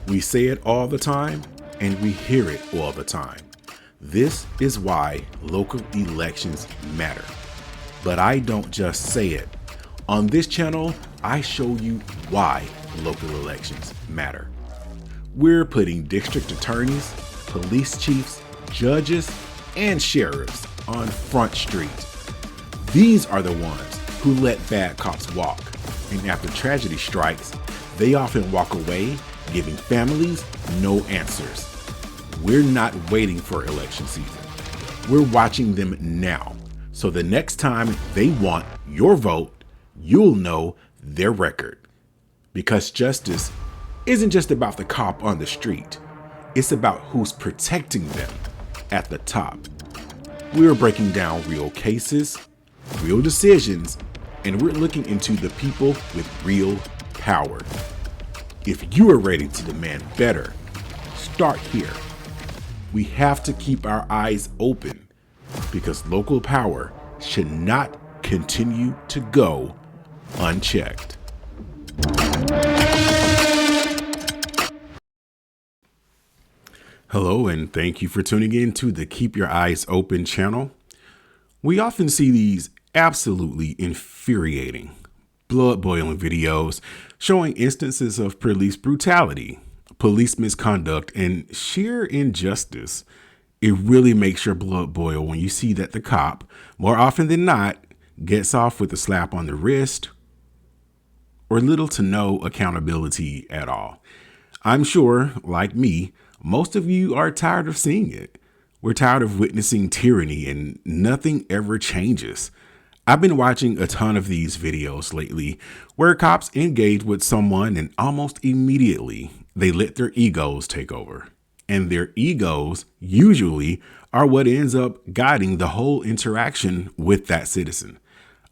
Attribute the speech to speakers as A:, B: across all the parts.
A: We say it all the time, and we hear it all the time. This is why local elections matter. But I don't just say it. On this channel, I show you why local elections matter. We're putting district attorneys, police chiefs, judges, and sheriffs on Front Street. These are the ones who let bad cops walk, and after tragedy strikes, they often walk away, giving families no answers. We're not waiting for election season. We're watching them now, so the next time they want your vote, you'll know their record. Because justice isn't just about the cop on the street, it's about who's protecting them at the top. We're breaking down real cases, real decisions, and we're looking into the people with real power. If you are ready to demand better, start here. We have to keep our eyes open because local power should not continue to go unchecked. Hello, and thank you for tuning in to the Keep Your Eyes Open channel. We often see these absolutely infuriating, blood-boiling videos showing instances of police brutality, police misconduct, and sheer injustice. It really makes your blood boil when you see that the cop, more often than not, gets off with a slap on the wrist or little to no accountability at all. I'm sure, like me, most of you are tired of seeing it. We're tired of witnessing tyranny and nothing ever changes. I've been watching a ton of these videos lately where cops engage with someone and almost immediately they let their egos take over. And their egos usually are what ends up guiding the whole interaction with that citizen.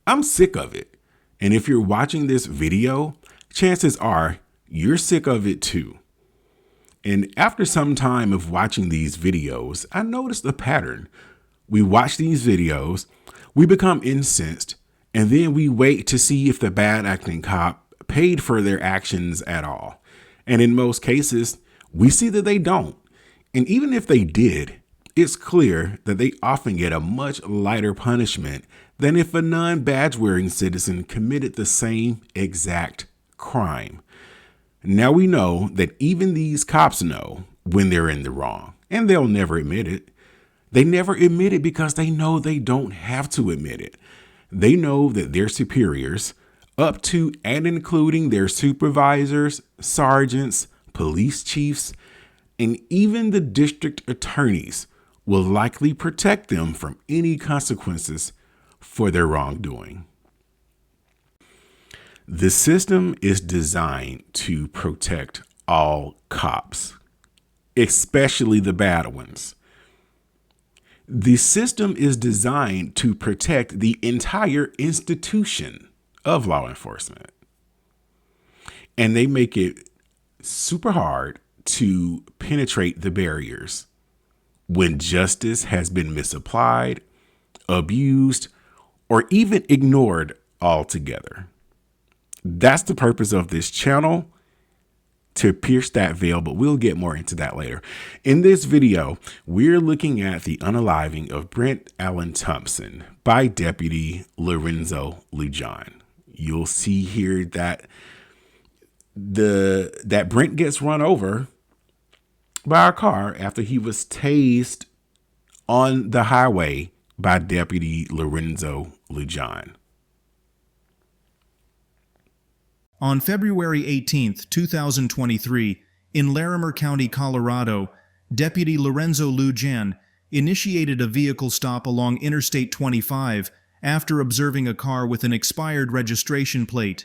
A: I'm sick of it. And if you're watching this video, chances are you're sick of it too. And after some time of watching these videos, I noticed a pattern. We watch these videos, we become incensed, and then we wait to see if the bad acting cop paid for their actions at all. And in most cases, we see that they don't. And even if they did, it's clear that they often get a much lighter punishment than if a non-badge wearing citizen committed the same exact crime. Now we know that even these cops know when they're in the wrong, and they'll never admit it. They never admit it because they know they don't have to admit it. They know that their superiors, up to and including their supervisors, sergeants, police chiefs, and even the district attorneys, will likely protect them from any consequences for their wrongdoing. The system is designed to protect all cops, especially the bad ones. The system is designed to protect the entire institution of law enforcement. And they make it super hard to penetrate the barriers when justice has been misapplied, abused, or even ignored altogether. That's the purpose of this channel, to pierce that veil, but we'll get more into that later. In this video, we're looking at the unaliving of Brent Allen Thompson by Deputy Lorenzo Lujan. You'll see here that Brent gets run over by a car after he was tased on the highway by Deputy Lorenzo Lujan.
B: On February 18, 2023, in Larimer County, Colorado, Deputy Lorenzo Lujan initiated a vehicle stop along Interstate 25 after observing a car with an expired registration plate.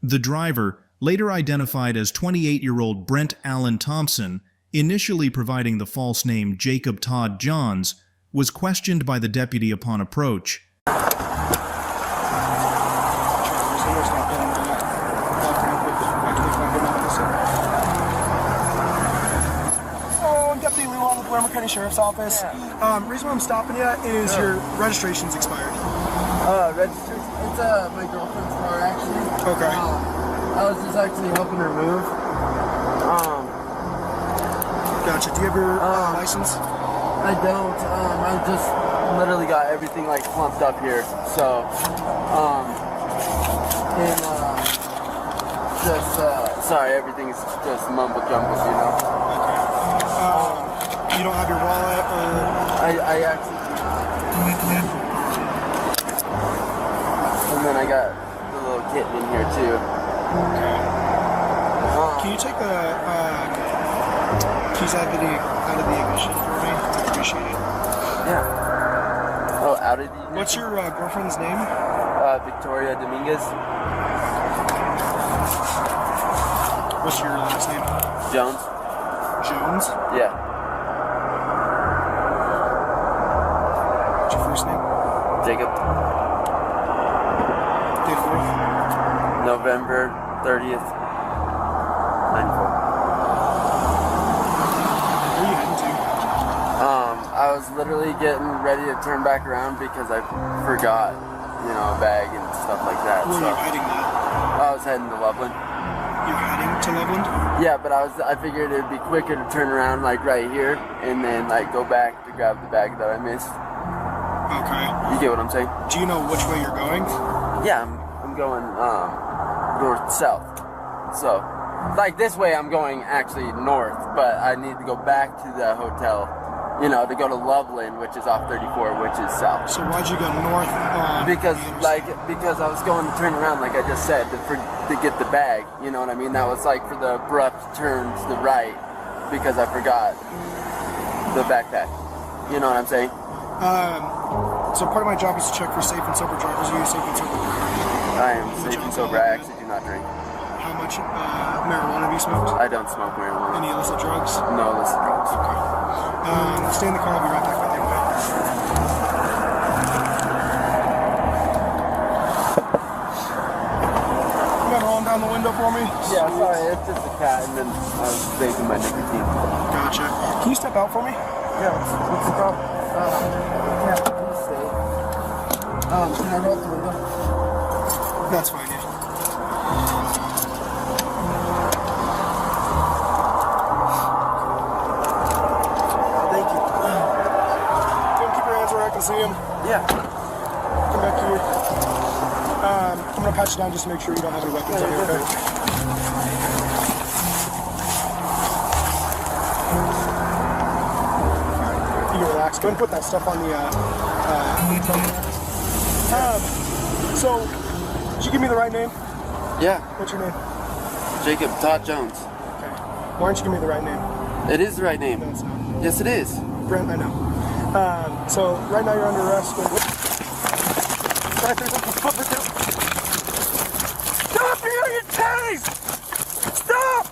B: The driver, later identified as 28-year-old Brent Allen Thompson, initially providing the false name Jacob Todd Johns, was questioned by the deputy upon approach.
C: Deputy Lujan with Larimer County Sheriff's Office. Reason why I'm stopping you is your registration's expired.
D: Registered? It's my girlfriend's car, actually.
C: Okay.
D: I was just actually helping her move.
C: Gotcha. Do you have your license?
D: I don't. I just literally got everything like clumped up here. So, sorry, everything's just mumble jumble, you know.
C: You don't have your wallet or?
D: I actually. And then I got the little kitten in here too.
C: Okay. Can you take the keys out of the ignition for me? I appreciate it.
D: Yeah. Oh, out of the ignition?
C: What's your girlfriend's name?
D: Victoria Dominguez.
C: What's your last name?
D: Jones.
C: Jones?
D: Yeah.
C: What's your first name?
D: Jacob.
C: Date of birth?
D: November 30th, 94.
C: Where are you heading to?
D: I was literally getting ready to turn back around because I forgot, a bag and stuff like that.
C: Where are you heading now?
D: I was heading to Loveland.
C: You're heading to Loveland?
D: Yeah, but I figured it'd be quicker to turn around like right here and then like go back to grab the bag that I missed.
C: Okay.
D: You get what I'm saying?
C: Do you know which way you're going?
D: Yeah, I'm going north south. So like this way I'm going actually north, but I need to go back to the hotel, to go to Loveland, which is off 34, which is south.
C: So why'd you go north?
D: Because I was going to turn around, like I just said, to get the bag. You know what I mean? That was like for the abrupt turn to the right because I forgot the backpack. You know what I'm saying?
C: So part of my job is to check for safe and sober drivers. Are you safe and sober?
D: I am safe and sober. I actually do not drink.
C: How much marijuana have you smoked?
D: I don't smoke marijuana.
C: Any illicit drugs?
D: No illicit drugs.
C: Okay. Stay in the car. I'll be right back with you. You mind rolling down the window for me?
D: Yeah, sorry, it's just a cat, and then I was vaping my nicotine.
C: Gotcha. Can you step out for me?
D: Yeah, what's the problem? Yeah, please stay. Can I roll up the window?
C: That's fine, yeah.
D: Thank you.
C: Don't keep your hands where I can see them.
D: Yeah.
C: Come back here. I'm gonna pat you down just to make sure you don't have any weapons on you, okay? You can relax. Go ahead and put that stuff on the so, did you give me the right name?
D: Yeah.
C: What's your name?
D: Jacob Todd Jones.
C: Okay. Why don't you give me the right name?
D: It is the right name.
C: No, it's not.
D: Yes, it is.
C: Brent, I know. So, right now you're under arrest.
D: Stop! You're gonna get tased! Stop!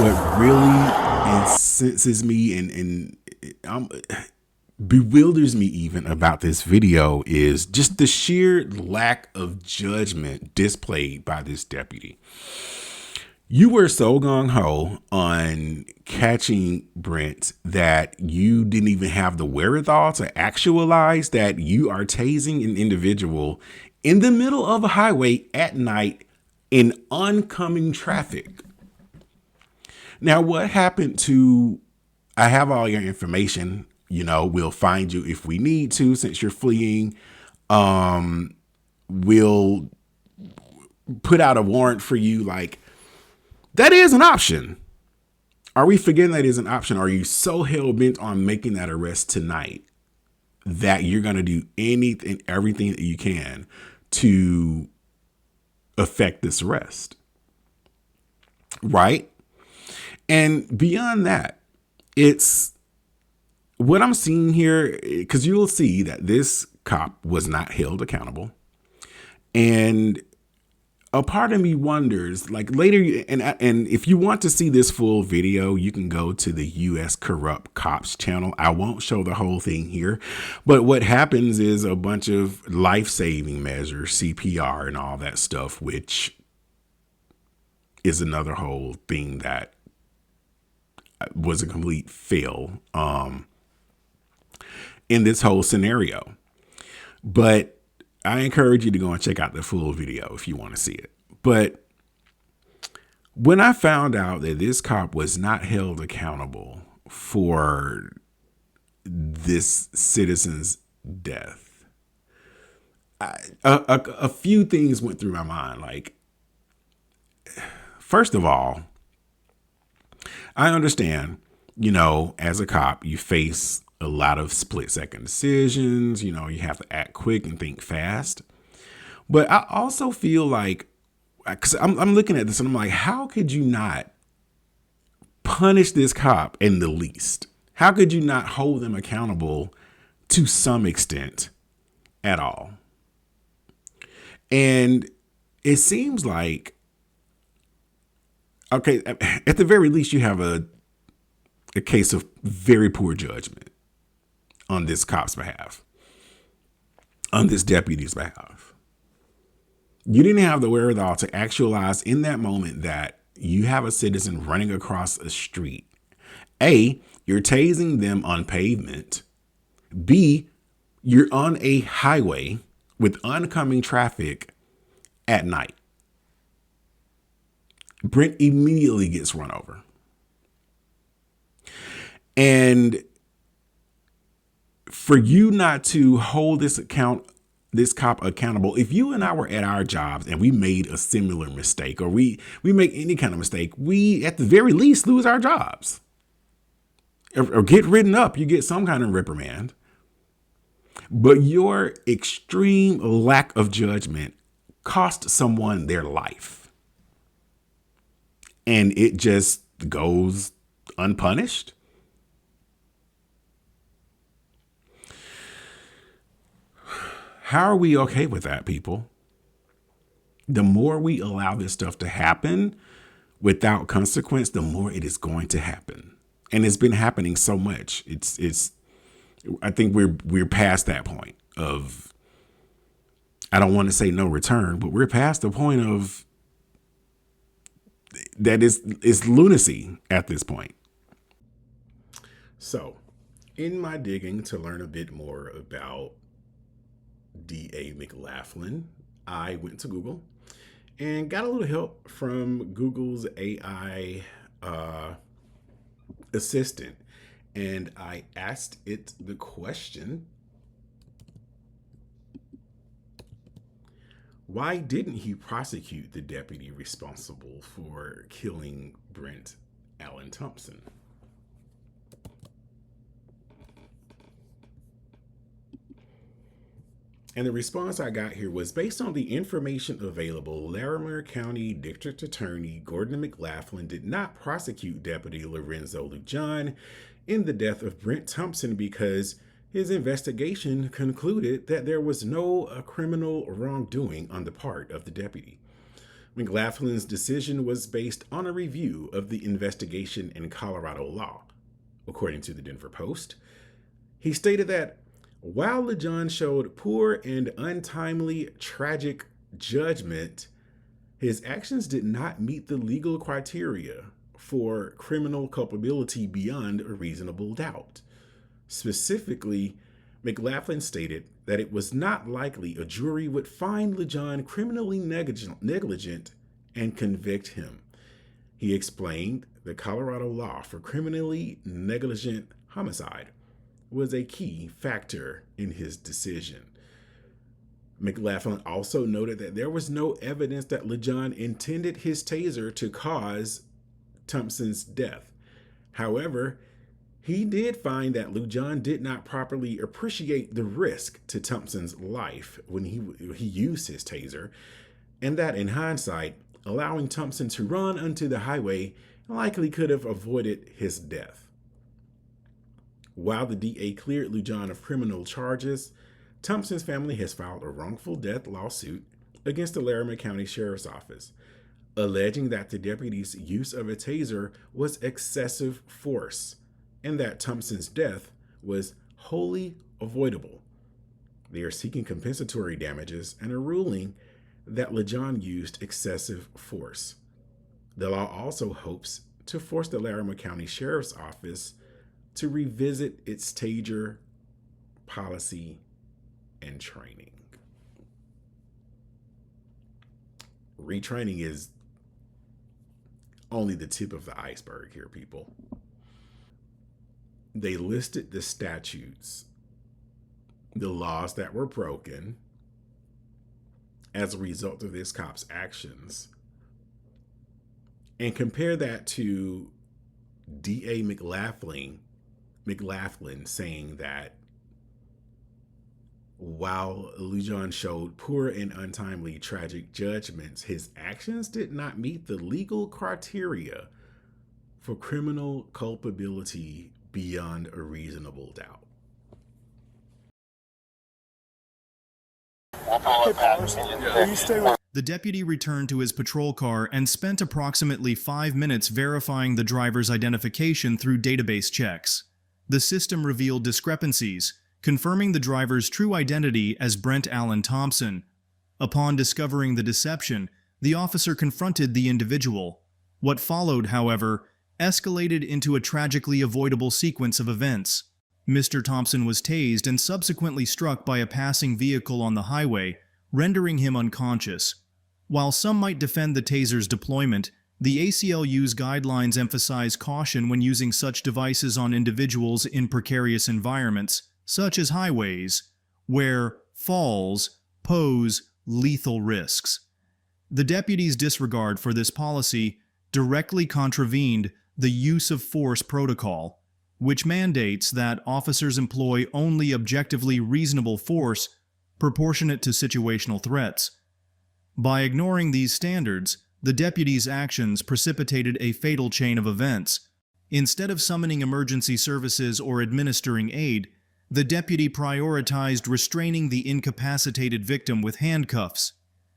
A: What really incenses me and bewilders me even about this video is just the sheer lack of judgment displayed by this deputy. You were so gung-ho on catching Brent that you didn't even have the wherewithal to actualize that you are tasing an individual in the middle of a highway at night in oncoming traffic. Now, what happened to, I have all your information, we'll find you if we need to, since you're fleeing. We'll put out a warrant for you. Like, that is an option. Are we forgetting that is an option? Are you so hell-bent on making that arrest tonight that you're going to do anything, everything that you can to affect this arrest? Right? And beyond that, it's what I'm seeing here, because you'll see that this cop was not held accountable. And a part of me wonders, like later, and if you want to see this full video, you can go to the U.S. Corrupt Cops channel. I won't show the whole thing here, but what happens is a bunch of life-saving measures, CPR and all that stuff, which is another whole thing that was a complete fail in this whole scenario. But I encourage you to go and check out the full video if you want to see it. But when I found out that this cop was not held accountable for this citizen's death, a few things went through my mind. Like, first of all, I understand, as a cop, you face a lot of split-second decisions. You have to act quick and think fast. But I also feel like, because I'm looking at this and I'm like, how could you not punish this cop in the least? How could you not hold them accountable to some extent at all? And it seems like, okay, at the very least, you have a case of very poor judgment on this cop's behalf, on this deputy's behalf. You didn't have the wherewithal to actualize in that moment that you have a citizen running across a street. A, you're tasing them on pavement. B, you're on a highway with oncoming traffic at night. Brent immediately gets run over. And for you not to hold this cop accountable, if you and I were at our jobs and we made a similar mistake, or we make any kind of mistake, we at the very least lose our jobs or get written up. You get some kind of reprimand. But your extreme lack of judgment cost someone their life. And it just goes unpunished. How are we okay with that, people? The more we allow this stuff to happen without consequence, the more it is going to happen. And it's been happening so much. I think we're past that point of, I don't want to say no return, but we're past the point of that is lunacy at this point. So, in my digging to learn a bit more about D.A. McLaughlin, I went to Google and got a little help from Google's AI assistant. And I asked it the question, why didn't he prosecute the deputy responsible for killing Brent Allen Thompson? And the response I got here was, based on the information available, Larimer County District Attorney Gordon McLaughlin did not prosecute Deputy Lorenzo Lujan in the death of Brent Thompson because his investigation concluded that there was no criminal wrongdoing on the part of the deputy. McLaughlin's decision was based on a review of the investigation in Colorado law. According to the Denver Post, he stated that while Lujan showed poor and untimely tragic judgment, his actions did not meet the legal criteria for criminal culpability beyond a reasonable doubt. Specifically, McLaughlin stated that it was not likely a jury would find Lujan criminally negligent and convict him. He explained the Colorado law for criminally negligent homicide was a key factor in his decision. McLaughlin also noted that there was no evidence that Lujan intended his taser to cause Thompson's death. However, he did find that Lujan did not properly appreciate the risk to Thompson's life when he used his taser, and that in hindsight, allowing Thompson to run onto the highway likely could have avoided his death. While the DA cleared Lujan of criminal charges, Thompson's family has filed a wrongful death lawsuit against the Larimer County Sheriff's Office, alleging that the deputy's use of a taser was excessive force and that Thompson's death was wholly avoidable. They are seeking compensatory damages and a ruling that Lujan used excessive force. The law also hopes to force the Larimer County Sheriff's Office to revisit its taser policy and training. Retraining is only the tip of the iceberg here, people. They listed the statutes, the laws that were broken as a result of this cop's actions, and compare that to DA McLaughlin saying that while Lujan showed poor and untimely tragic judgments, his actions did not meet the legal criteria for criminal culpability beyond a reasonable doubt.
B: The deputy returned to his patrol car and spent approximately 5 minutes verifying the driver's identification through database checks. The system revealed discrepancies, confirming the driver's true identity as Brent Allen Thompson. Upon discovering the deception, the officer confronted the individual. What followed, however, escalated into a tragically avoidable sequence of events. Mr. Thompson was tased and subsequently struck by a passing vehicle on the highway, rendering him unconscious. While some might defend the taser's deployment, the ACLU's guidelines emphasize caution when using such devices on individuals in precarious environments, such as highways, where falls pose lethal risks. The deputy's disregard for this policy directly contravened the use of force protocol, which mandates that officers employ only objectively reasonable force proportionate to situational threats. By ignoring these standards, the deputy's actions precipitated a fatal chain of events. Instead of summoning emergency services or administering aid, the deputy prioritized restraining the incapacitated victim with handcuffs.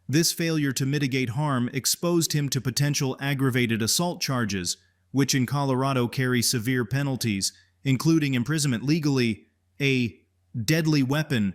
B: This failure to mitigate harm exposed him to potential aggravated assault charges, which in Colorado carry severe penalties, including imprisonment legally. A deadly weapon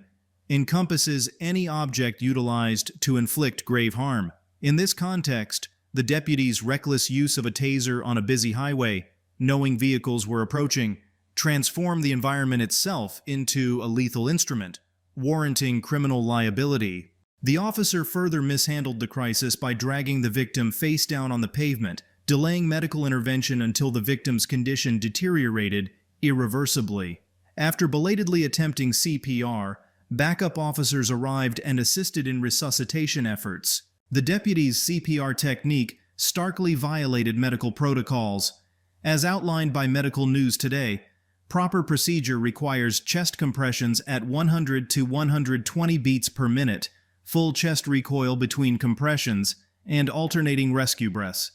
B: encompasses any object utilized to inflict grave harm. In this context, the deputy's reckless use of a taser on a busy highway, knowing vehicles were approaching, transformed the environment itself into a lethal instrument, warranting criminal liability. The officer further mishandled the crisis by dragging the victim face down on the pavement, delaying medical intervention until the victim's condition deteriorated irreversibly. After belatedly attempting CPR, backup officers arrived and assisted in resuscitation efforts. The deputy's CPR technique starkly violated medical protocols. As outlined by Medical News Today, proper procedure requires chest compressions at 100 to 120 beats per minute, full chest recoil between compressions, and alternating rescue breaths.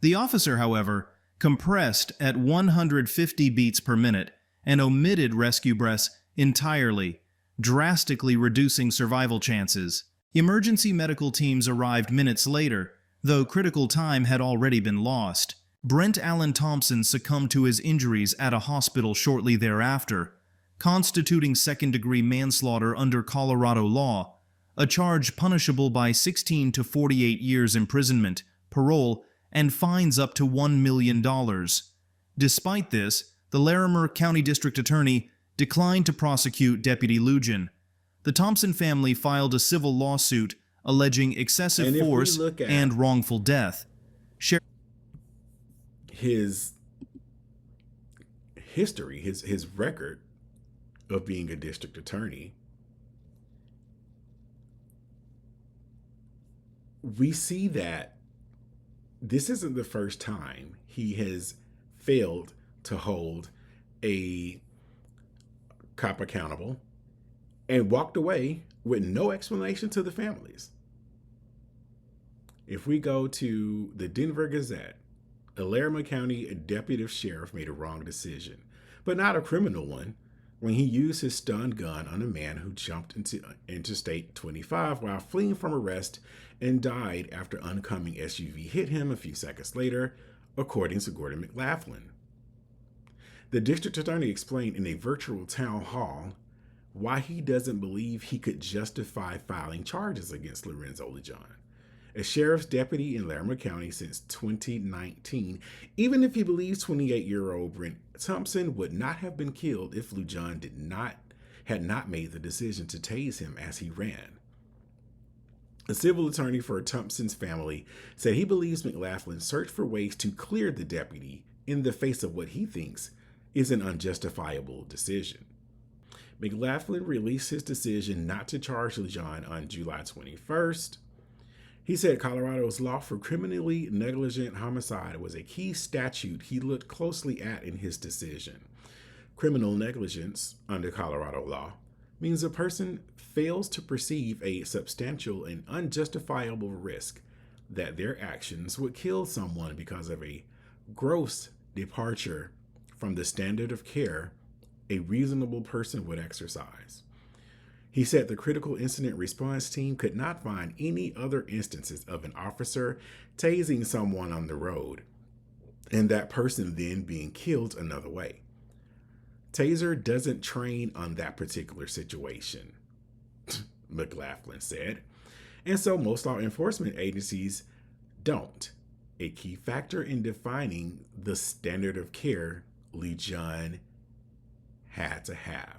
B: The officer, however, compressed at 150 beats per minute and omitted rescue breaths entirely, drastically reducing survival chances. Emergency medical teams arrived minutes later, though critical time had already been lost. Brent Allen Thompson succumbed to his injuries at a hospital shortly thereafter, constituting second-degree manslaughter under Colorado law, a charge punishable by 16 to 48 years imprisonment, parole, and fines up to $1 million. Despite this, the Larimer County District Attorney declined to prosecute Deputy Lujan. The Thompson family filed a civil lawsuit alleging excessive force and wrongful death.
A: His history, his record of being a district attorney, we see that this isn't the first time he has failed to hold a cop accountable and walked away with no explanation to the families. If we go to the Denver Gazette, a Larimer County deputy sheriff made a wrong decision, but not a criminal one, when he used his stun gun on a man who jumped into Interstate 25 while fleeing from arrest and died after oncoming SUV hit him a few seconds later, according to Gordon McLaughlin. The district attorney explained in a virtual town hall why he doesn't believe he could justify filing charges against Lorenzo Lujan, a sheriff's deputy in Larimer County since 2019, even if he believes 28-year-old Brent Thompson would not have been killed if Lujan had not made the decision to tase him as he ran. A civil attorney for Thompson's family said he believes McLaughlin searched for ways to clear the deputy in the face of what he thinks is an unjustifiable decision. McLaughlin released his decision not to charge Lujan on July 21st. He said Colorado's law for criminally negligent homicide was a key statute he looked closely at in his decision. Criminal negligence, under Colorado law, means a person fails to perceive a substantial and unjustifiable risk that their actions would kill someone because of a gross departure from the standard of care a reasonable person would exercise. He said the critical incident response team could not find any other instances of an officer tasing someone on the road and that person then being killed another way. Taser doesn't train on that particular situation, McLaughlin said, and so most law enforcement agencies don't. A key factor in defining the standard of care Lujan had to have.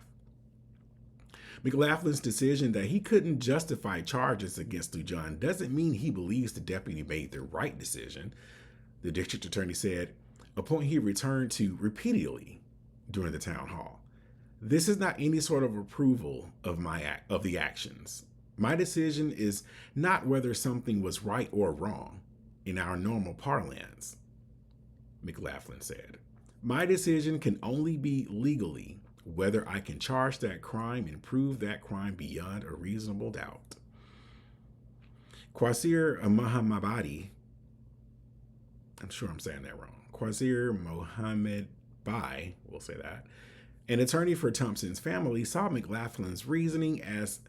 A: McLaughlin's decision that he couldn't justify charges against Lujan doesn't mean he believes the deputy made the right decision, the district attorney said, a point he returned to repeatedly during the town hall. This is not any sort of approval of the actions. My decision is not whether something was right or wrong in our normal parlance, McLaughlin said. My decision can only be legally whether I can charge that crime and prove that crime beyond a reasonable doubt. Quasir Mohammadi, I'm sure I'm saying that wrong, Quasir Mohammed Bai, we'll say that, an attorney for Thompson's family, saw McLaughlin's reasoning as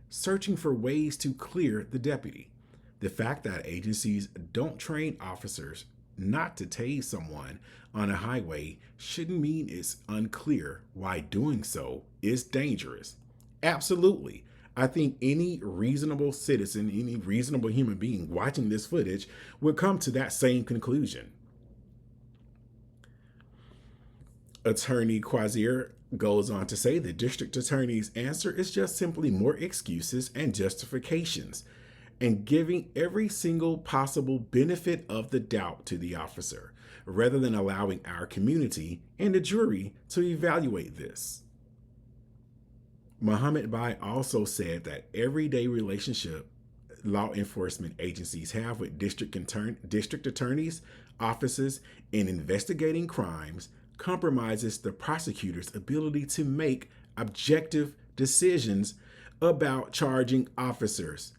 A: searching for ways to clear the deputy. The fact that agencies don't train officers not to tase someone on a highway shouldn't mean it's unclear why doing so is dangerous. Absolutely. I think any reasonable citizen, any reasonable human being watching this footage would come to that same conclusion. Attorney Quasir goes on to say the district attorney's answer is just simply more excuses and justifications and giving every single possible benefit of the doubt to the officer, rather than allowing our community and the jury to evaluate this. Mohammed Bai also said that everyday relationship law enforcement agencies have with district attorneys, offices, in investigating crimes compromises the prosecutor's ability to make objective decisions about charging officers.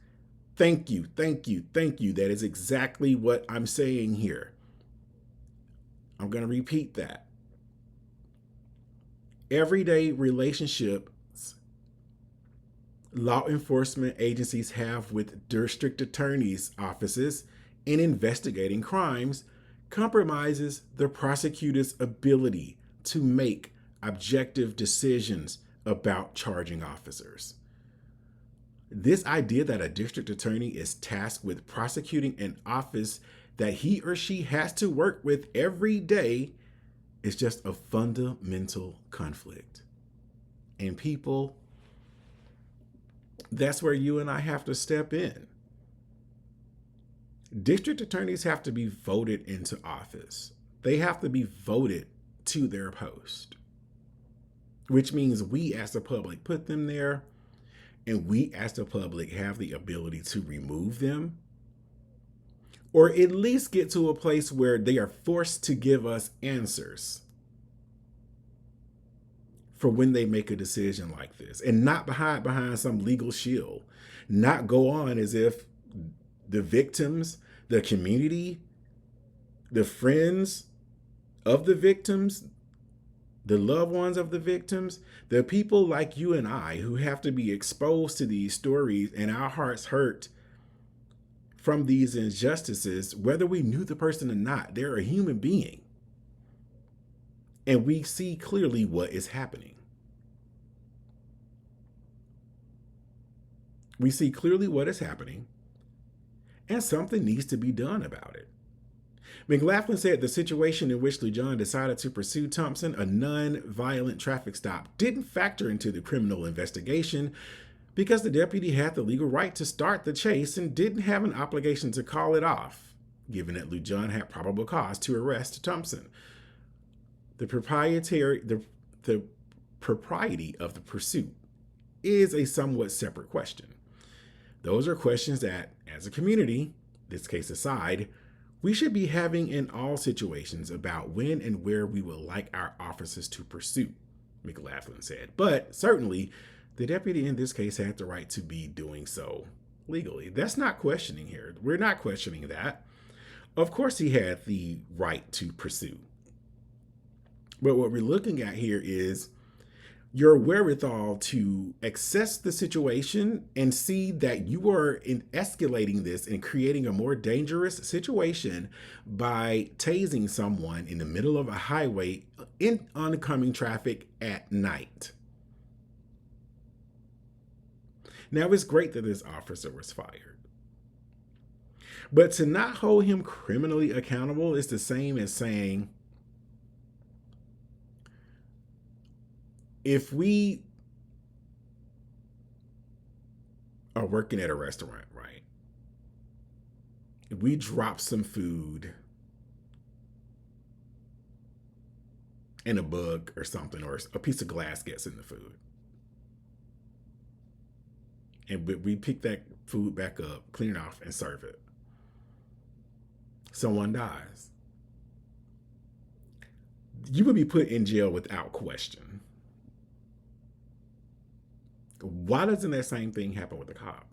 A: Thank you, thank you, thank you. That is exactly what I'm saying here. I'm going to repeat that. Everyday relationships law enforcement agencies have with district attorneys' offices in investigating crimes compromises the prosecutor's ability to make objective decisions about charging officers. This idea that a district attorney is tasked with prosecuting an office that he or she has to work with every day is just a fundamental conflict. And people, that's where you and I have to step in. District attorneys have to be voted into office. They have to be voted to their post, which means we as the public put them there, and we as the public have the ability to remove them, or at least get to a place where they are forced to give us answers for when they make a decision like this, and not hide behind some legal shield, not go on as if the victims, the community, the friends of the victims, The loved ones of the victims, the people like you and I who have to be exposed to these stories and our hearts hurt from these injustices, whether we knew the person or not, they're a human being. And we see clearly what is happening. We see clearly what is happening, and something needs to be done about it. McLaughlin said the situation in which Lujan decided to pursue Thompson, a non-violent traffic stop, didn't factor into the criminal investigation because the deputy had the legal right to start the chase and didn't have an obligation to call it off, given that Lujan had probable cause to arrest Thompson. The propriety of the pursuit is a somewhat separate question. Those are questions that, as a community, this case aside, we should be having in all situations about when and where we would like our officers to pursue, McLaughlin said. But certainly, the deputy in this case had the right to be doing so legally. That's not questioning here. We're not questioning that. Of course, he had the right to pursue. But what we're looking at here is your wherewithal to assess the situation and see that you are escalating this and creating a more dangerous situation by tasing someone in the middle of a highway in oncoming traffic at night. Now, it's great that this officer was fired, but to not hold him criminally accountable is the same as saying, if we are working at a restaurant, right? If we drop some food and a bug or something, or a piece of glass gets in the food, and we pick that food back up, clean it off, and serve it, someone dies, you would be put in jail without question. Why doesn't that same thing happen with a cop?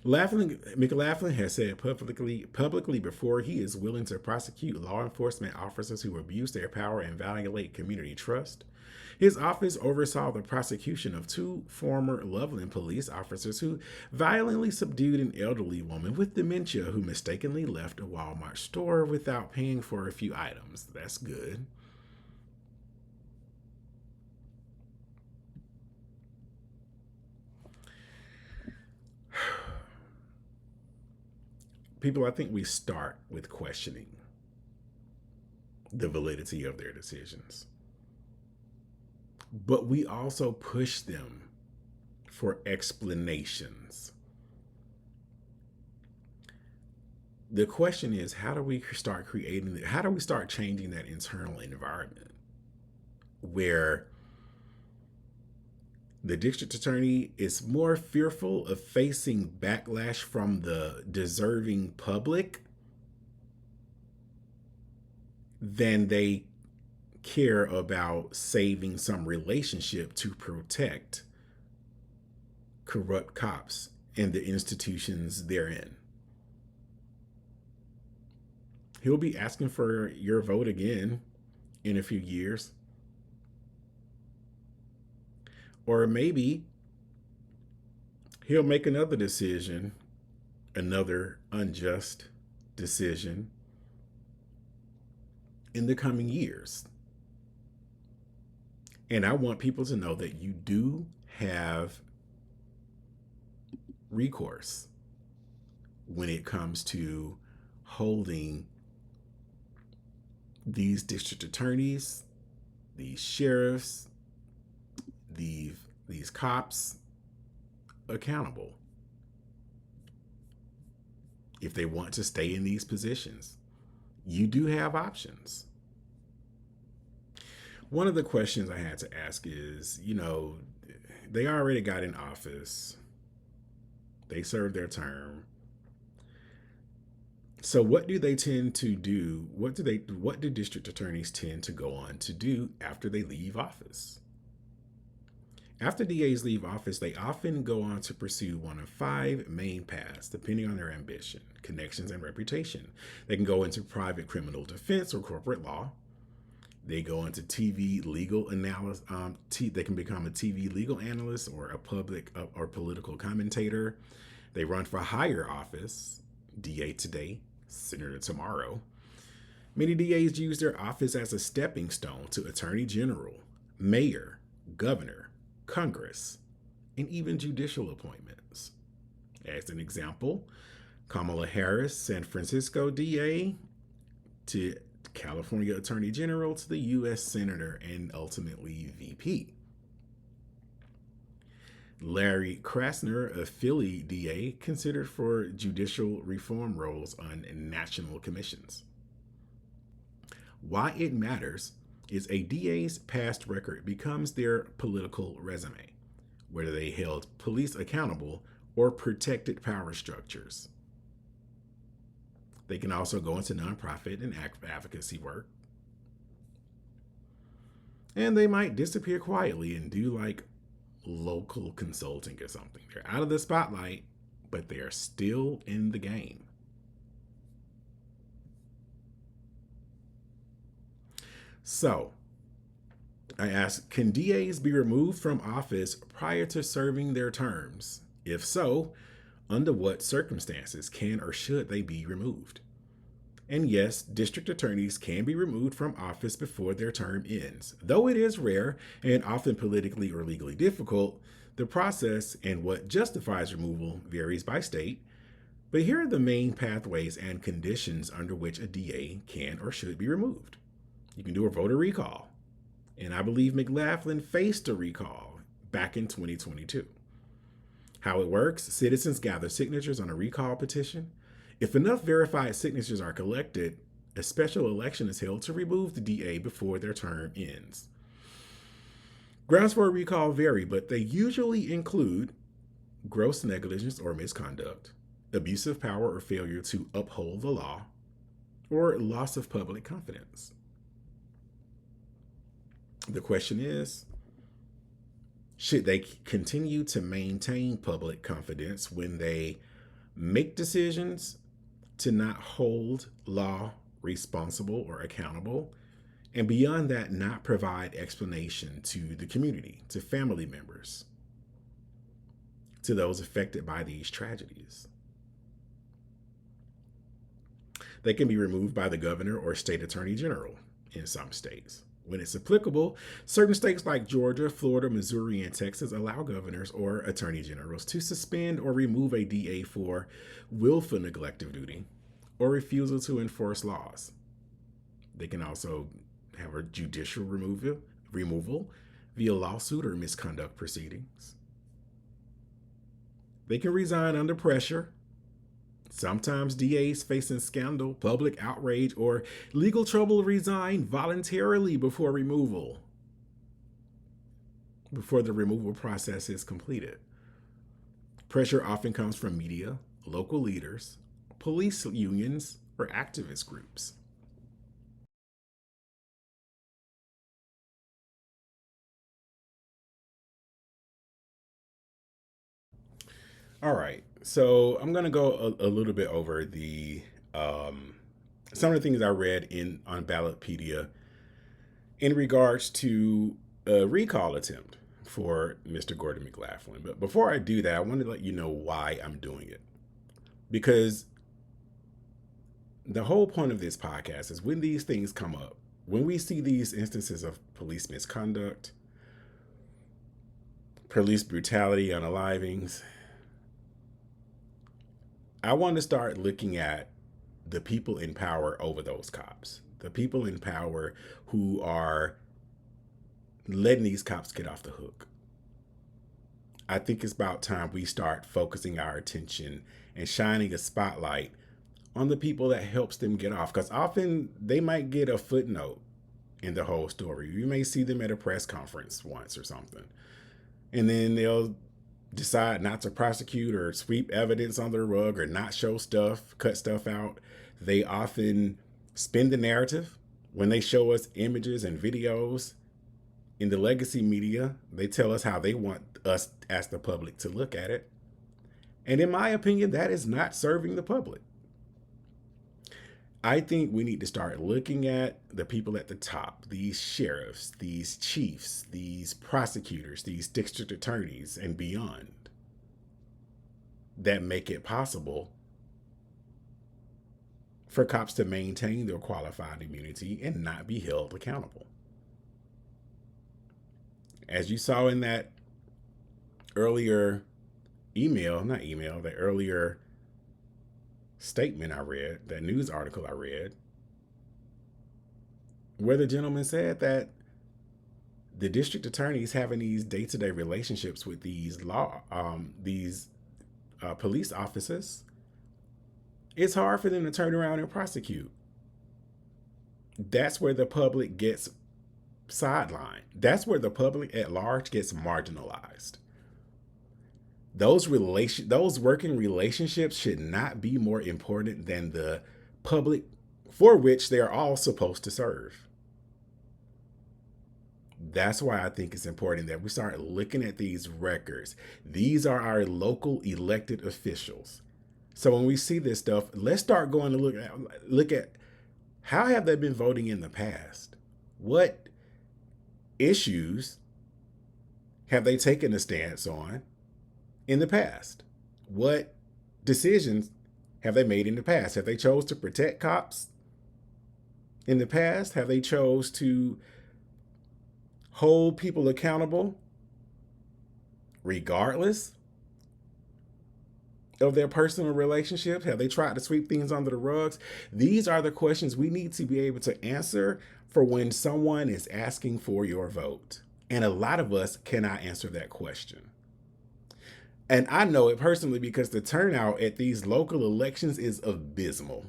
A: McLaughlin has said publicly before he is willing to prosecute law enforcement officers who abuse their power and violate community trust. His office oversaw the prosecution of 2 former Loveland police officers who violently subdued an elderly woman with dementia who mistakenly left a Walmart store without paying for a few items. That's good. People, I think we start with questioning the validity of their decisions. But we also push them for explanations. The question is, how do we start changing that internal environment where the district attorney is more fearful of facing backlash from the deserving public than they care about saving some relationship to protect corrupt cops and the institutions therein. He'll be asking for your vote again in a few years. Or maybe he'll make another decision, another unjust decision in the coming years. And I want people to know that you do have recourse when it comes to holding these district attorneys, these sheriffs, these cops accountable if they want to stay in these positions. You do have options. One of the questions I had to ask is, they already got in office. They served their term. So what do they tend to do? What do district attorneys tend to go on to do after they leave office? After DAs leave office, they often go on to pursue one of five main paths, depending on their ambition, connections, and reputation. They can go into private criminal defense or corporate law. They go into TV legal analysis. They can become a TV legal analyst or a public or political commentator. They run for higher office, DA today, senator tomorrow. Many DAs use their office as a stepping stone to attorney general, mayor, governor, Congress, and even judicial appointments. As an example, Kamala Harris, San Francisco DA, to California Attorney General, to the U.S. Senator, and ultimately VP. Larry Krasner, a Philly DA, considered for judicial reform roles on national commissions. Why it matters is a DA's past record becomes their political resume, whether they held police accountable or protected power structures. They can also go into nonprofit and advocacy work. And they might disappear quietly and do like local consulting or something. They're out of the spotlight, but they are still in the game. So, I ask, can DAs be removed from office prior to serving their terms? If so, under what circumstances can or should they be removed? And yes, district attorneys can be removed from office before their term ends. Though it is rare and often politically or legally difficult, the process and what justifies removal varies by state. But here are the main pathways and conditions under which a DA can or should be removed. You can do a voter recall. And I believe McLaughlin faced a recall back in 2022. How it works: citizens gather signatures on a recall petition. If enough verified signatures are collected, a special election is held to remove the DA before their term ends. Grounds for a recall vary, but they usually include gross negligence or misconduct, abuse of power or failure to uphold the law, or loss of public confidence. The question is, should they continue to maintain public confidence when they make decisions to not hold law responsible or accountable, and beyond that, not provide explanation to the community, to family members, to those affected by these tragedies? They can be removed by the governor or state attorney general in some states. When it's applicable, certain states like Georgia, Florida, Missouri, and Texas allow governors or attorney generals to suspend or remove a DA for willful neglect of duty or refusal to enforce laws. They can also have a judicial removal via lawsuit or misconduct proceedings. They can resign under pressure. Sometimes DAs facing scandal, public outrage, or legal trouble resign voluntarily before the removal process is completed. Pressure often comes from media, local leaders, police unions, or activist groups. All right, so I'm going to go a little bit over the some of the things I read on Ballotpedia in regards to a recall attempt for Mr. Gordon McLaughlin. But before I do that, I want to let you know why I'm doing it. Because the whole point of this podcast is when these things come up, when we see these instances of police misconduct, police brutality, unalivings, I want to start looking at the people in power over those cops, the people in power who are letting these cops get off the hook. I think it's about time we start focusing our attention and shining a spotlight on the people that helps them get off, because often they might get a footnote in the whole story. You may see them at a press conference once or something, and then they'll decide not to prosecute or sweep evidence under the rug or not show stuff, cut stuff out. They often spin the narrative when they show us images and videos In the legacy media, they tell us how they want us as the public to look at it. And in my opinion, that is not serving the public. I think we need to start looking at the people at the top, these sheriffs, these chiefs, these prosecutors, these district attorneys, and beyond, that make it possible for cops to maintain their qualified immunity and not be held accountable. As you saw in that earlier the earlier statement I read, that news article I read, where the gentleman said that the district attorneys having these day-to-day relationships with these police officers, it's hard for them to turn around and prosecute. That's where the public gets sidelined. That's where the public at large gets marginalized. Those working relationships should not be more important than the public for which they are all supposed to serve. That's why I think it's important that we start looking at these records. These are our local elected officials. So when we see this stuff, let's start going to look at how have they been voting in the past? What issues have they taken a stance on in the past? What decisions have they made in the past? Have they chose to protect cops in the past? Have they chose to hold people accountable regardless of their personal relationships? Have they tried to sweep things under the rugs? These are the questions we need to be able to answer for when someone is asking for your vote. And a lot of us cannot answer that question. And I know it personally because the turnout at these local elections is abysmal.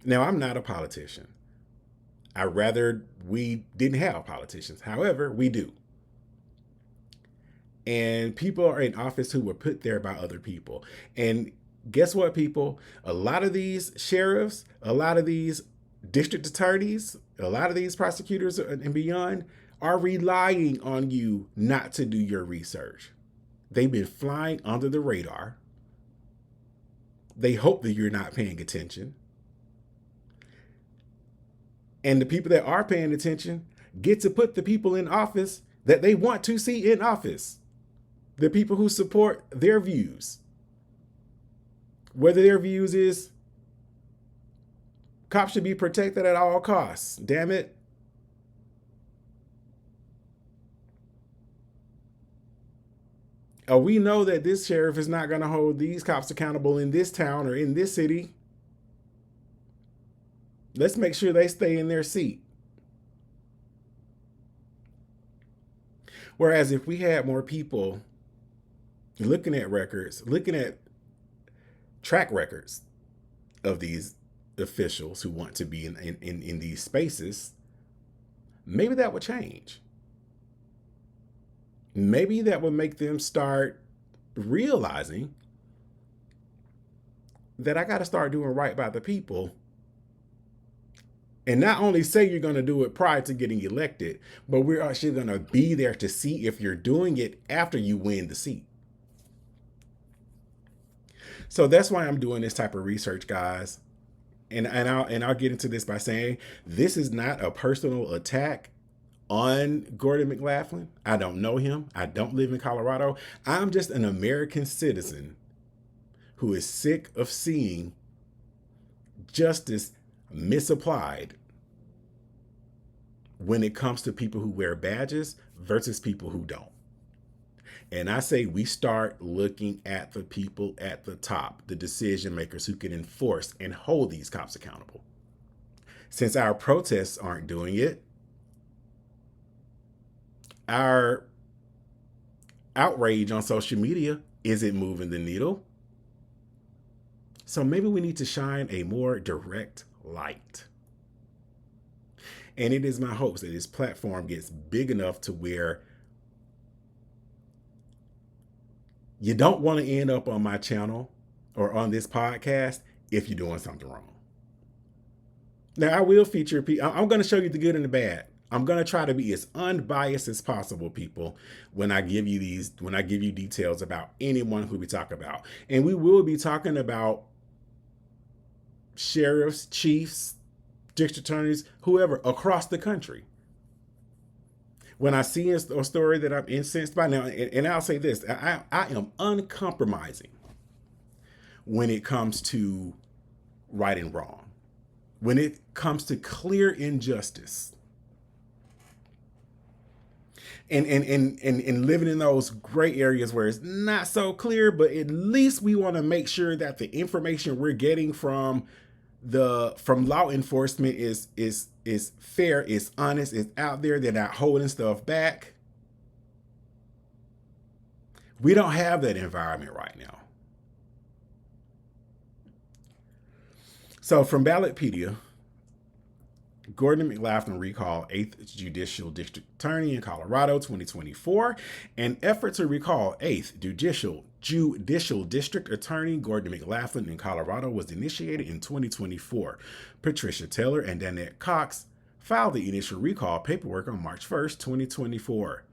A: Now, I'm not a politician. I'd rather we didn't have politicians. However, we do. And people are in office who were put there by other people. And guess what, people? A lot of these sheriffs, a lot of these district attorneys, a lot of these prosecutors and beyond are relying on you not to do your research. They've been flying under the radar. They hope that you're not paying attention. And the people that are paying attention get to put the people in office that they want to see in office. The people who support their views. Whether their views is cops should be protected at all costs. Damn it. We know that this sheriff is not going to hold these cops accountable in this town or in this city. Let's make sure they stay in their seat. Whereas if we had more people looking at records, looking at track records of these officials who want to be in these spaces, maybe that would change. Maybe that would make them start realizing that I got to start doing right by the people. And not only say you're going to do it prior to getting elected, but we're actually going to be there to see if you're doing it after you win the seat. So that's why I'm doing this type of research, guys. And I'll get into this by saying this is not a personal attack on Gordon McLaughlin. I don't know him. I don't live in Colorado. I'm just an American citizen who is sick of seeing justice misapplied when it comes to people who wear badges versus people who don't. And I say we start looking at the people at the top, the decision makers who can enforce and hold these cops accountable. Since our protests aren't doing it, our outrage on social media isn't moving the needle. So maybe we need to shine a more direct light. And it is my hopes that this platform gets big enough to where you don't want to end up on my channel or on this podcast if you're doing something wrong. Now, I will feature people. I'm going to show you the good and the bad. I'm going to try to be as unbiased as possible, people, when I give you details about anyone who we talk about. And we will be talking about sheriffs, chiefs, district attorneys, whoever across the country. When I see a story that I'm incensed by now, and I'll say this, I am uncompromising when it comes to right and wrong, when it comes to clear injustice. And living in those gray areas where it's not so clear, but at least we want to make sure that the information we're getting from law enforcement is fair, is honest, is out there. They're not holding stuff back. We don't have that environment right now. So from Ballotpedia, Gordon McLaughlin recall 8th Judicial District Attorney in Colorado 2024. An effort to recall 8th Judicial District Attorney Gordon McLaughlin in Colorado was initiated in 2024. Patricia Taylor and Danette Cox filed the initial recall paperwork on March 1st, 2024.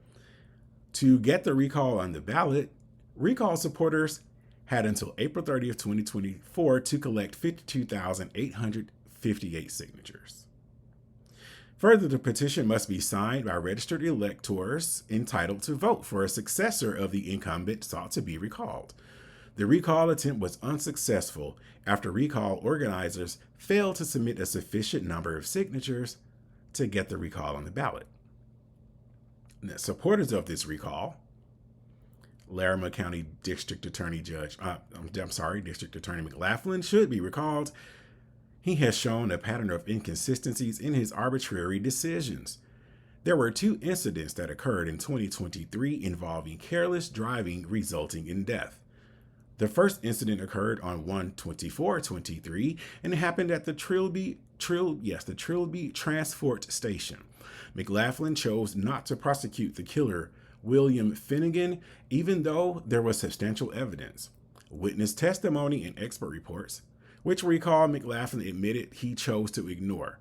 A: To get the recall on the ballot, recall supporters had until April 30th, 2024 to collect 52,858 signatures. Further, the petition must be signed by registered electors entitled to vote for a successor of the incumbent sought to be recalled. The recall attempt was unsuccessful after recall organizers failed to submit a sufficient number of signatures to get the recall on the ballot. Now, supporters of this recall, Larimer County District Attorney McLaughlin should be recalled. He has shown a pattern of inconsistencies in his arbitrary decisions. There were 2 incidents that occurred in 2023 involving careless driving resulting in death. The first incident occurred on 1/24/23 and happened at the Trilby Transport Station. McLaughlin chose not to prosecute the killer, William Finnegan, even though there was substantial evidence, witness testimony, and expert reports, which recall McLaughlin admitted he chose to ignore.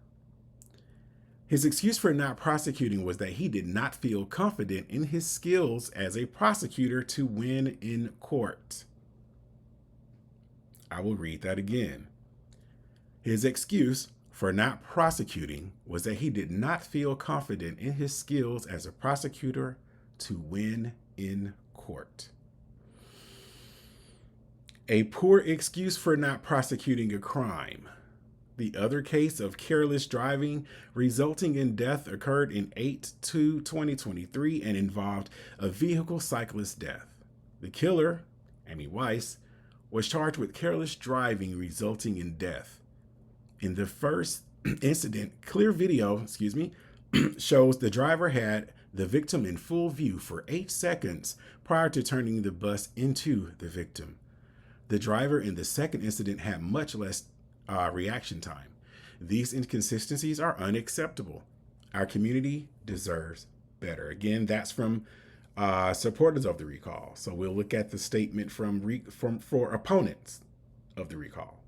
A: His excuse for not prosecuting was that he did not feel confident in his skills as a prosecutor to win in court. I will read that again. His excuse for not prosecuting was that he did not feel confident in his skills as a prosecutor to win in court. A poor excuse for not prosecuting a crime. The other case of careless driving resulting in death occurred in 8/2/2023 and involved a vehicle cyclist death. The killer, Amy Weiss, was charged with careless driving resulting in death. In the first incident, clear video, shows the driver had the victim in full view for 8 seconds prior to turning the bus into the victim. The driver in the second incident had much less reaction time. These inconsistencies are unacceptable. Our community deserves better. Again, that's from supporters of the recall. So we'll look at the statement for opponents of the recall.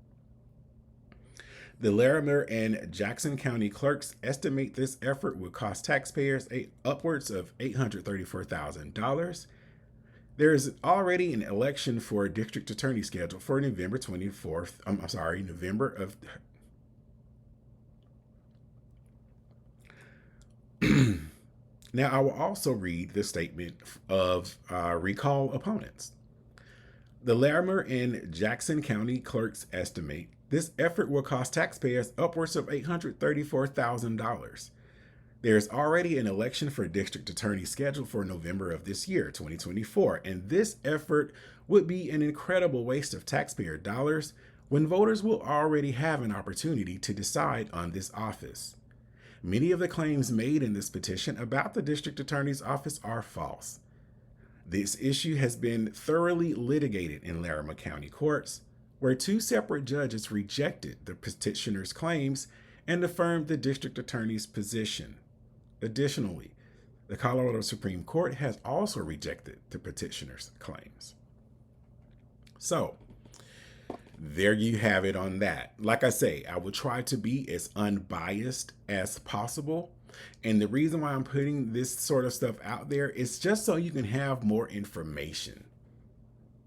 A: The Larimer and Jackson County clerks estimate this effort would cost taxpayers upwards of $834,000. There is already an election for a district attorney scheduled for November 24th. November of. Now, I will also read the statement of recall opponents. The Larimer and Jackson County clerks estimate this effort will cost taxpayers upwards of $834,000. There's already an election for district attorney scheduled for November of this year, 2024, and this effort would be an incredible waste of taxpayer dollars when voters will already have an opportunity to decide on this office. Many of the claims made in this petition about the district attorney's office are false. This issue has been thoroughly litigated in Larimer County courts, where 2 separate judges rejected the petitioner's claims and affirmed the district attorney's position. Additionally, the Colorado Supreme Court has also rejected the petitioner's claims. So, there you have it on that. Like I say, I will try to be as unbiased as possible. And the reason why I'm putting this sort of stuff out there is just so you can have more information.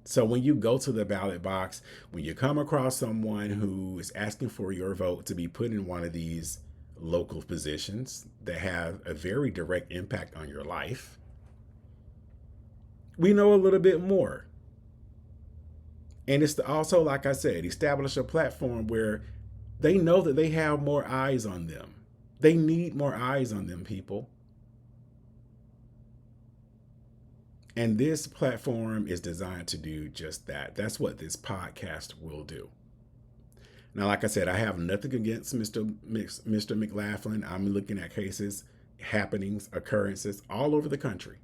A: So when you go to the ballot box, when you come across someone who is asking for your vote to be put in one of these local positions that have a very direct impact on your life, we know a little bit more. And it's to also, like I said, establish a platform where they know that they have more eyes on them. They need more eyes on them, people. And this platform is designed to do just that. That's what this podcast will do. Now, like I said, I have nothing against Mr. McLaughlin. I'm looking at cases, happenings, occurrences all over the country.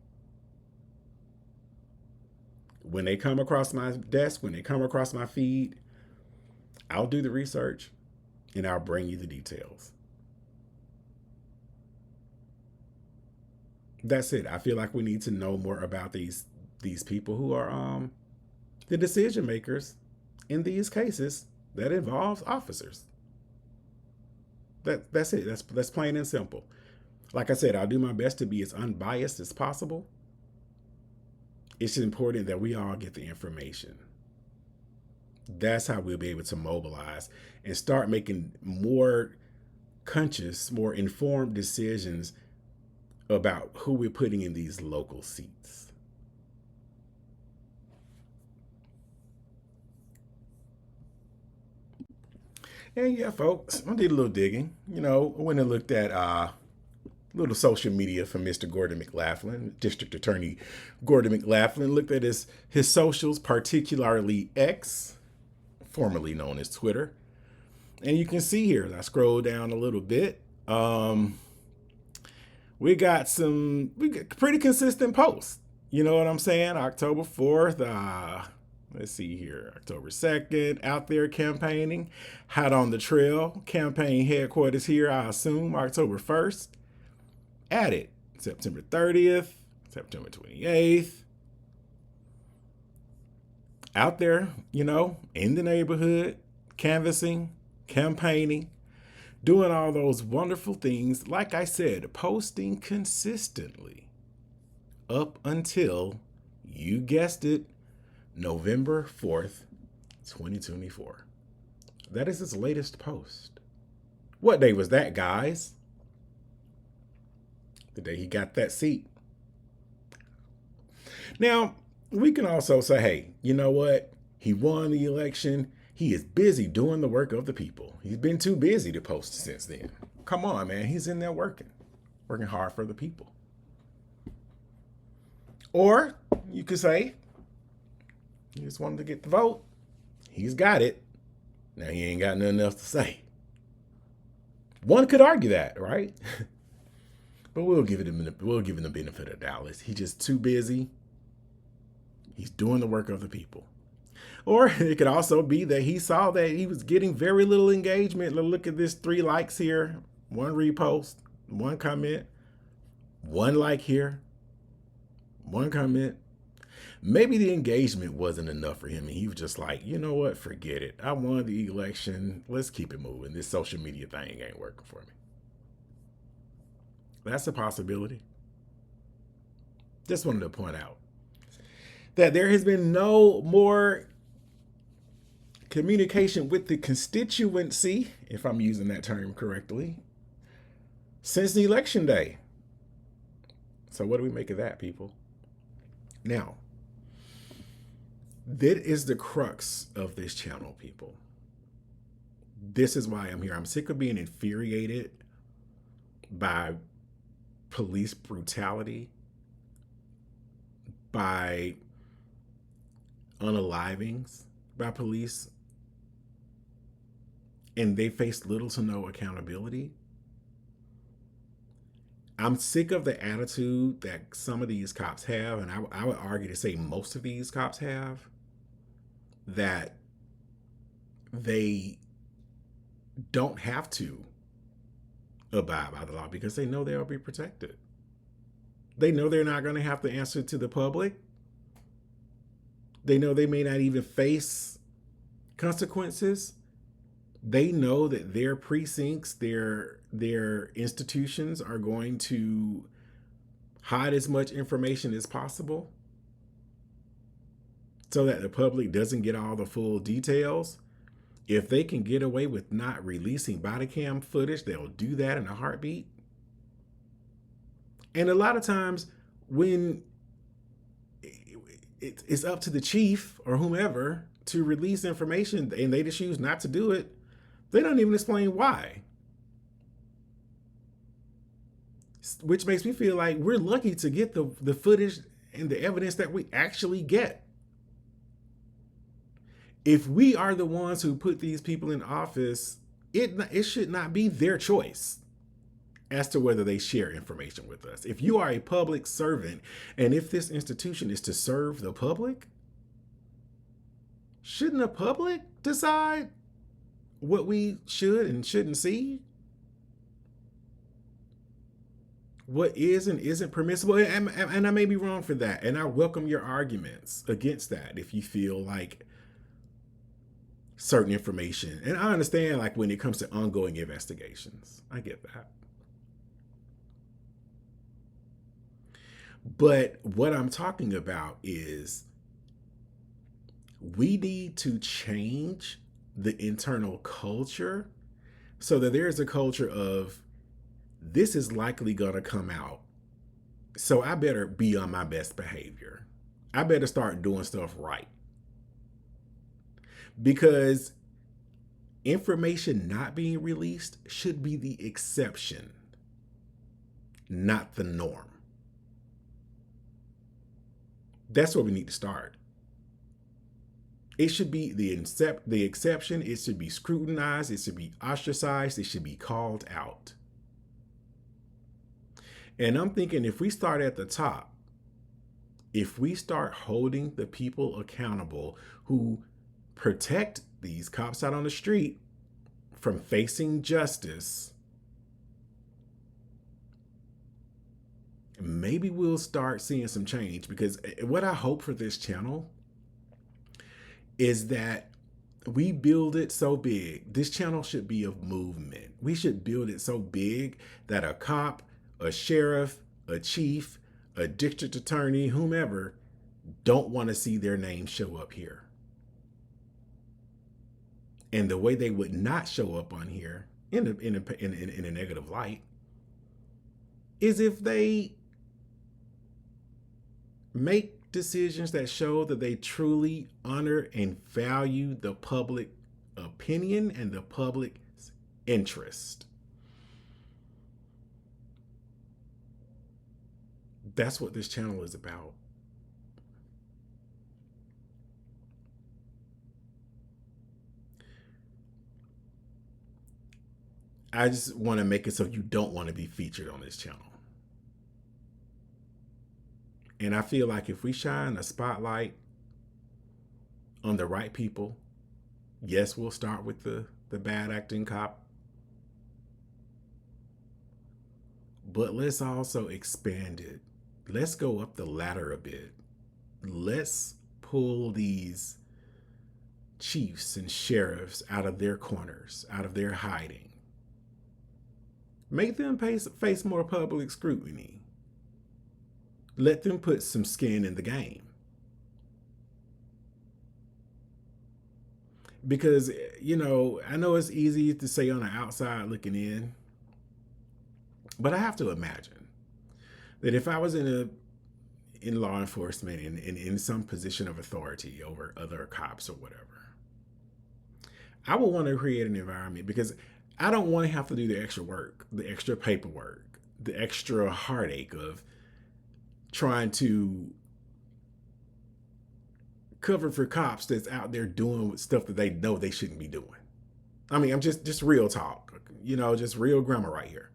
A: When they come across my desk, when they come across my feed, I'll do the research and I'll bring you the details. That's it. I feel like we need to know more about these people who are the decision makers in these cases that involves officers. That's it. That's plain and simple. Like I said, I'll do my best to be as unbiased as possible. It's important that we all get the information. That's how we'll be able to mobilize and start making more conscious, more informed decisions about who we're putting in these local seats. And yeah, folks, I did a little digging. I went and looked at little social media from Mr. Gordon McLaughlin, District Attorney Gordon McLaughlin. Looked at his socials, particularly X, formerly known as Twitter. And you can see here, as I scroll down a little bit, we got pretty consistent posts. You know what I'm saying? October 4th, let's see here, October 2nd, out there campaigning, hot on the trail, campaign headquarters here, I assume, October 1st. At it, September 30th, September 28th. Out there, in the neighborhood, canvassing, campaigning, doing all those wonderful things. Like I said, posting consistently up until, you guessed it, November 4th, 2024. That is his latest post. What day was that, guys? The day he got that seat. Now, we can also say, hey, you know what? He won the election. He is busy doing the work of the people. He's been too busy to post since then. Come on, man. He's in there working hard for the people. Or you could say, he just wanted to get the vote. He's got it. Now he ain't got nothing else to say. One could argue that, right? But we'll give him the benefit of the doubt. He's just too busy. He's doing the work of the people. Or it could also be that he saw that he was getting very little engagement. Look at this, 3 likes here, 1 repost, 1 comment, 1 like here, 1 comment. Maybe the engagement wasn't enough for him. And he was just like, you know what? Forget it. I won the election. Let's keep it moving. This social media thing ain't working for me. That's a possibility. Just wanted to point out that there has been no more communication with the constituency, if I'm using that term correctly, since the election day. So what do we make of that, people? Now, that is the crux of this channel, people. This is why I'm here. I'm sick of being infuriated by police brutality, by unalivings by police, and they face little to no accountability. I'm sick of the attitude that some of these cops have, and I would argue to say most of these cops have, that they don't have to abide by the law because they know they'll be protected. They know they're not going to have to answer to the public. They know they may not even face consequences They know that their precincts, their institutions are going to hide as much information as possible so that the public doesn't get all the full details. If they can get away with not releasing body cam footage, they'll do that in a heartbeat. And a lot of times when it's up to the chief or whomever to release information and they just choose not to do it, they don't even explain why. Which makes me feel like we're lucky to get the footage and the evidence that we actually get. If we are the ones who put these people in office, it should not be their choice as to whether they share information with us. If you are a public servant, and if this institution is to serve the public, shouldn't the public decide what we should and shouldn't see? What is and isn't permissible? And I may be wrong for that. And I welcome your arguments against that if you feel like certain information. And I understand, like, when it comes to ongoing investigations, I get that. But what I'm talking about is we need to change the internal culture so that there's a culture of this is likely going to come out. So I better be on my best behavior. I better start doing stuff right. Because information not being released should be the exception, not the norm. That's where we need to start. It should be the exception. It should be scrutinized. It should be ostracized. It should be called out. And I'm thinking if we start at the top, if we start holding the people accountable who protect these cops out on the street from facing justice, maybe we'll start seeing some change. Because what I hope for this channel is that we build it so big. This channel should be a movement. We should build it so big that a cop, a sheriff, a chief, a district attorney, whomever, don't want to see their name show up here. And the way they would not show up on here in a negative light is if they make decisions that show that they truly honor and value the public opinion and the public's interest. That's what this channel is about. I just want to make it so you don't want to be featured on this channel. And I feel like if we shine a spotlight on the right people, yes, we'll start with the bad acting cop, but let's also expand it. Let's go up the ladder a bit. Let's pull these chiefs and sheriffs out of their corners, out of their hiding. Make them face more public scrutiny. Let them put some skin in the game. Because, you know, I know it's easy to say on the outside looking in, but I have to imagine that if I was in law enforcement and in some position of authority over other cops or whatever, I would want to create an environment, because I don't want to have to do the extra work, the extra paperwork, the extra heartache of trying to cover for cops that's out there doing stuff that they know they shouldn't be doing. I mean, I'm just real talk, you know, just real grammar right here.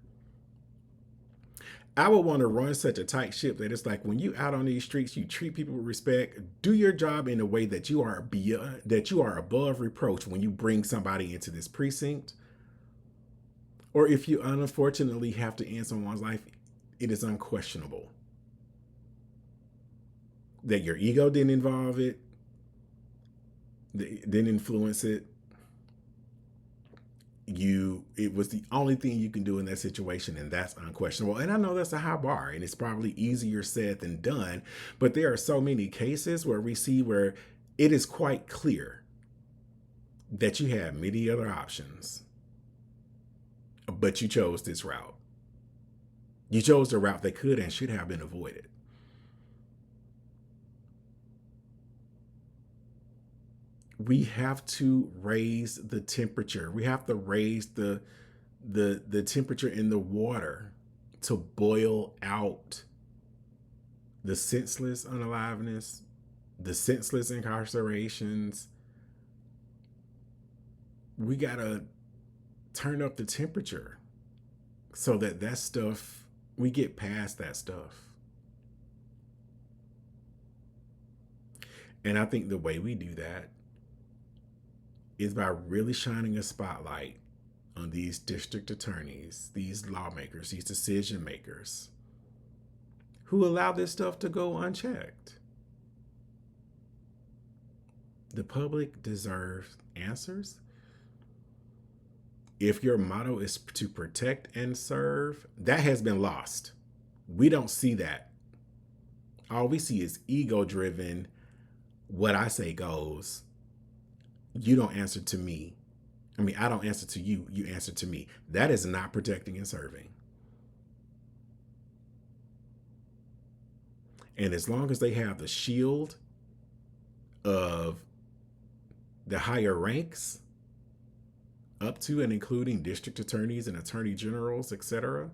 A: I would want to run such a tight ship that it's like when you out on these streets, you treat people with respect, do your job in a way that you are above reproach when you bring somebody into this precinct. Or if you unfortunately have to end someone's life, it is unquestionable that your ego didn't involve it, didn't influence it. it was the only thing you can do in that situation, and that's unquestionable. And I know that's a high bar, and it's probably easier said than done, but there are so many cases where we see where it is quite clear that you have many other options, but you chose this route. You chose the route that could and should have been avoided. We have to raise the temperature. We have to raise the temperature in the water to boil out the senseless unaliveness, the senseless incarcerations. We gotta turn up the temperature so that stuff, we get past that stuff. And I think the way we do that is by really shining a spotlight on these district attorneys, these lawmakers, these decision makers who allow this stuff to go unchecked. The public deserves answers. If your motto is to protect and serve, that has been lost. We don't see that. All we see is ego-driven, what I say goes. You don't answer to me. I mean, I don't answer to you. You answer to me. That is not protecting and serving. And as long as they have the shield of the higher ranks, up to and including district attorneys and attorney generals, etc.,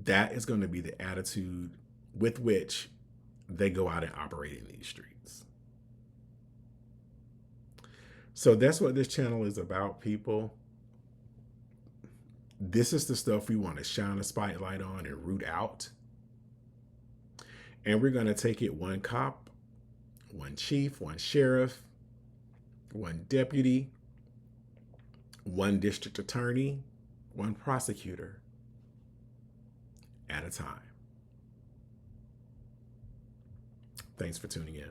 A: that is going to be the attitude with which they go out and operate in these streets. So that's what this channel is about, people. This is the stuff we want to shine a spotlight on and root out. And we're going to take it one cop, one chief, one sheriff, one deputy, one district attorney, one prosecutor at a time. Thanks for tuning in.